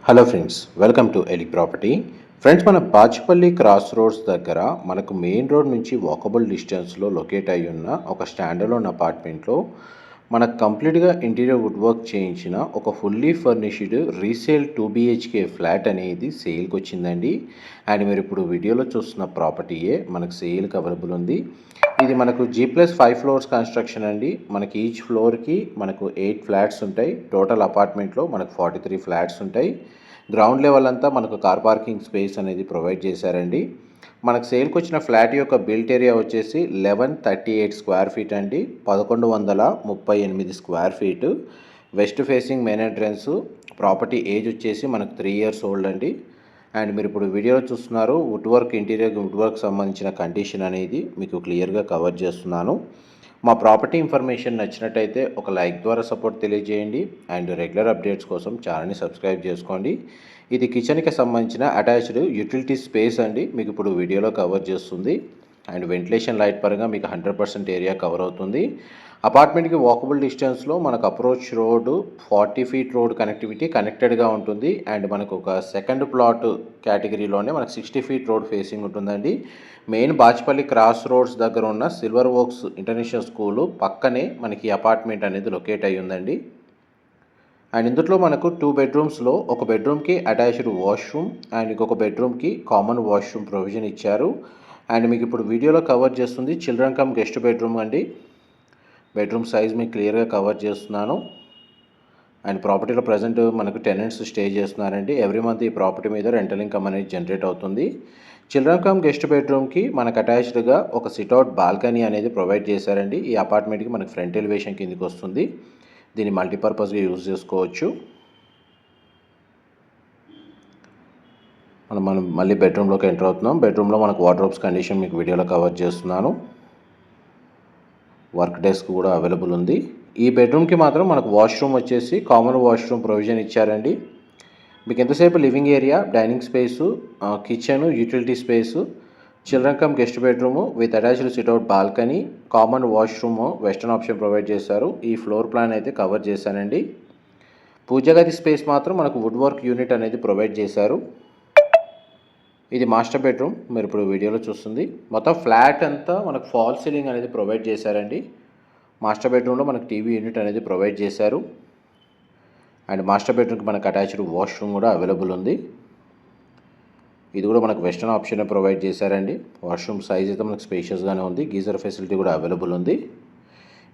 Hello friends, welcome to Eli property. Friends, మన Bachupally cross roads దగ్గర మనకు మెయిన్ రోడ్ నుంచి వాకబుల్ డిస్టెన్స్లో లొకేట్ అయి ఉన్న ఒక స్టాండర్లోన్ అపార్ట్మెంట్లో మనకు కంప్లీట్గా ఇంటీరియర్ వుడ్ వర్క్ చేయించిన ఒక fully furnished resale 2 BHK flat అనేది సేల్కి వచ్చిందండి. అండ్ మీరు ఇప్పుడు వీడియోలో చూస్తున్న ప్రాపర్టీయే మనకు సేల్కి అవైలబుల్ ఉంది. ఇది మనకు G+5 ఫ్లోర్స్ కన్స్ట్రక్షన్ అండి. మనకి ఈచ్ ఫ్లోర్కి మనకు 8 ఫ్లాట్స్ ఉంటాయి. టోటల్ అపార్ట్మెంట్లో మనకు 43 ఫ్లాట్స్ ఉంటాయి. గ్రౌండ్ లెవెల్ అంతా మనకు కార్ పార్కింగ్ స్పేస్ అనేది ప్రొవైడ్ చేశారండి. మనకు సేల్కి వచ్చిన ఫ్లాట్ యొక్క బిల్ట్ ఏరియా వచ్చేసి 1138 స్క్వేర్ ఫీట్ అండి. 1138 square feet. West facing main entrance. Property age వచ్చేసి మనకు 3 ఇయర్స్ ఓల్డ్ అండి. అండ్ మీరు ఇప్పుడు వీడియోలో చూస్తున్నారు wood work, interior wood work సంబంధించిన కండిషన్ అనేది మీకు క్లియర్గా కవర్ చేస్తున్నాను. మా ప్రాపర్టీ ఇన్ఫర్మేషన్ నచ్చినట్టయితే ఒక లైక్ ద్వారా సపోర్ట్ తెలియజేయండి. అండ్ రెగ్యులర్ అప్డేట్స్ కోసం ఛానల్ని సబ్స్క్రైబ్ చేసుకోండి. ఇది కిచెన్కి సంబంధించిన అటాచ్డ్ యూటిలిటీ స్పేస్ అండి, మీకు ఇప్పుడు వీడియోలో కవర్ చేస్తుంది. అండ్ వెంటిలేషన్ లైట్ పరంగా మీకు 100% ఏరియా కవర్ అవుతుంది. అపార్ట్మెంట్కి వాకబుల్ డిస్టెన్స్లో మనకు అప్రోచ్ రోడ్డు 40 ఫీట్ రోడ్ కనెక్టెడ్గా ఉంటుంది. అండ్ మనకు ఒక సెకండ్ ప్లాట్ కేటగిరీలోనే మనకు 60 ఫీట్ రోడ్ ఫేసింగ్ ఉంటుందండి. మెయిన్ బాచుపల్లి క్రాస్ రోడ్స్ దగ్గర ఉన్న సిల్వర్ ఓక్స్ ఇంటర్నేషనల్ స్కూలు పక్కనే మనకి అపార్ట్మెంట్ అనేది లొకేట్ అయ్యి ఉందండి. అండ్ ఇందులో మనకు 2 బెడ్రూమ్స్లో ఒక బెడ్రూమ్కి అటాచ్డ్ వాష్రూమ్ అండ్ ఇంకొక బెడ్రూమ్కి కామన్ వాష్రూమ్ ప్రొవిజన్ ఇచ్చారు. అండ్ మీకు ఇప్పుడు వీడియోలో కవర్ చేస్తుంది చిల్డ్రన్ కమ్ గెస్ట్ బెడ్రూమ్ అండి. బెడ్రూమ్ సైజ్ మీకు క్లియర్గా కవర్ చేస్తున్నాను. అండ్ ప్రాపర్టీలో ప్రజెంట్ మనకు టెనెంట్స్ స్టే చేస్తున్నారండి. ఎవ్రీ మంత్ ఈ ప్రాపర్టీ మీద రెంటల్ ఇన్కమ్ అనేది జనరేట్ అవుతుంది. చిల్డ్రన్ కమ్ గెస్ట్ బెడ్రూమ్కి మనకు అటాచ్డ్గా ఒక సిట్అవుట్ బాల్కనీ అనేది ప్రొవైడ్ చేశారండి. ఈ అపార్ట్మెంట్కి మనకు ఫ్రంట్ ఎలివేషన్ కిందకి వస్తుంది. దీన్ని మల్టీపర్పస్గా యూజ్ చేసుకోవచ్చు. మనం మళ్ళీ బెడ్రూమ్లోకి ఎంటర్ అవుతున్నాం. బెడ్రూమ్లో మనకు వార్డ్రోబ్స్ కండిషన్ మీకు వీడియోలో కవర్ చేస్తున్నాను. వర్క్ డెస్క్ కూడా అవైలబుల్ ఉంది. ఈ బెడ్రూమ్కి మాత్రం మనకు వాష్రూమ్ వచ్చేసి కామన్ వాష్రూమ్ ప్రొవిజన్ ఇచ్చారండి. మీకు ఎంతసేపు living area, dining space, kitchen, utility space, children come guest bedroom with attached sit-out balcony, common washroom, western option provide చేశారు. ఈ ఫ్లోర్ ప్లాన్ అయితే కవర్ చేశానండి. పూజగది స్పేస్ మాత్రం మనకు వుడ్ వర్క్ యూనిట్ అనేది ప్రొవైడ్ చేశారు. ఇది మాస్టర్ బెడ్రూమ్, మీరు ఇప్పుడు వీడియోలో చూస్తుంది. మొత్తం ఫ్లాట్ అంతా మనకు ఫాల్ సీలింగ్ అనేది ప్రొవైడ్ చేశారండి. మాస్టర్ బెడ్రూమ్లో మనకు టీవీ యూనిట్ అనేది ప్రొవైడ్ చేశారు. అండ్ మాస్టర్ బెడ్రూమ్కి మనకు అటాచ్డ్ వాష్రూమ్ కూడా అవైలబుల్ ఉంది. ఇది కూడా మనకు వెస్టర్న్ ఆప్షన్ ప్రొవైడ్ చేశారండి. వాష్రూమ్ సైజ్ అయితే మనకు స్పేషియస్గానే ఉంది. గీజర్ ఫెసిలిటీ కూడా అవైలబుల్ ఉంది.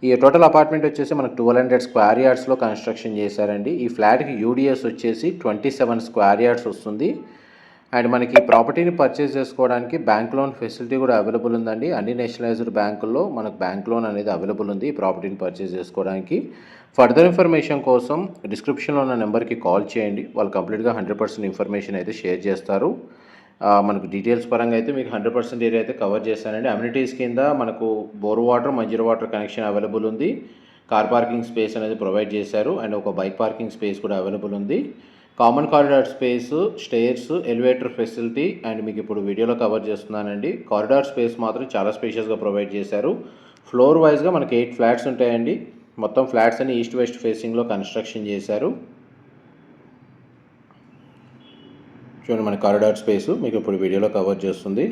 ఈ టోటల్ అపార్ట్మెంట్ వచ్చేసి మనకు 1200 స్క్వేర్ యార్డ్స్లో కన్స్ట్రక్షన్ చేశారండి. ఈ ఫ్లాట్కి యూడిఎస్ వచ్చేసి 27 స్క్వేర్ యార్డ్స్ వస్తుంది. అండ్ మనకి ప్రాపర్టీని పర్చేస్ చేసుకోవడానికి బ్యాంక్ లోన్ ఫెసిలిటీ కూడా అవైలబుల్ ఉందండి. అన్ని నేషనలైజ్డ్ బ్యాంకుల్లో మనకు బ్యాంక్ లోన్ అనేది అవైలబుల్ ఉంది ఈ ప్రాపర్టీని పర్చేస్ చేసుకోవడానికి. ఫర్దర్ ఇన్ఫర్మేషన్ కోసం డిస్క్రిప్షన్లో ఉన్న నెంబర్కి కాల్ చేయండి. వాళ్ళు కంప్లీట్గా 100% ఇన్ఫర్మేషన్ అయితే షేర్ చేస్తారు. మనకు డీటెయిల్స్ పరంగా అయితే మీకు 100% ఏరియా అయితే కవర్ చేశానండి. అమ్యూనిటీస్ కింద మనకు bore water, Manjeera water connection available ఉంది. కార్ పార్కింగ్ స్పేస్ అనేది ప్రొవైడ్ చేశారు. అండ్ ఒక బైక్ పార్కింగ్ స్పేస్ కూడా అవైలబుల్ ఉంది. Common corridor space, stairs, elevator facility and మీకు ఇప్పుడు వీడియోలో కవర్ చేస్తున్నానండి. కారిడార్ స్పేస్ మాత్రం చాలా స్పేషియస్గా ప్రొవైడ్ చేశారు. ఫ్లోర్ వైజ్గా మనకి 8 ఫ్లాట్స్ ఉంటాయండి. మొత్తం ఫ్లాట్స్ అన్ని ఈస్ట్ వెస్ట్ ఫేసింగ్లో కన్స్ట్రక్షన్ చేశారు. చూడండి, మన కారిడార్ స్పేస్ మీకు ఇప్పుడు వీడియోలో కవర్ చేస్తుంది.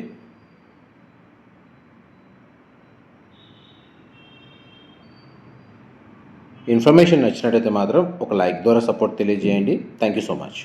ఇన్ఫర్మేషన్ నచ్చినట్టయితే మాత్రం ఒక లైక్ ద్వారా సపోర్ట్ తెలియజేయండి. Thank you so much.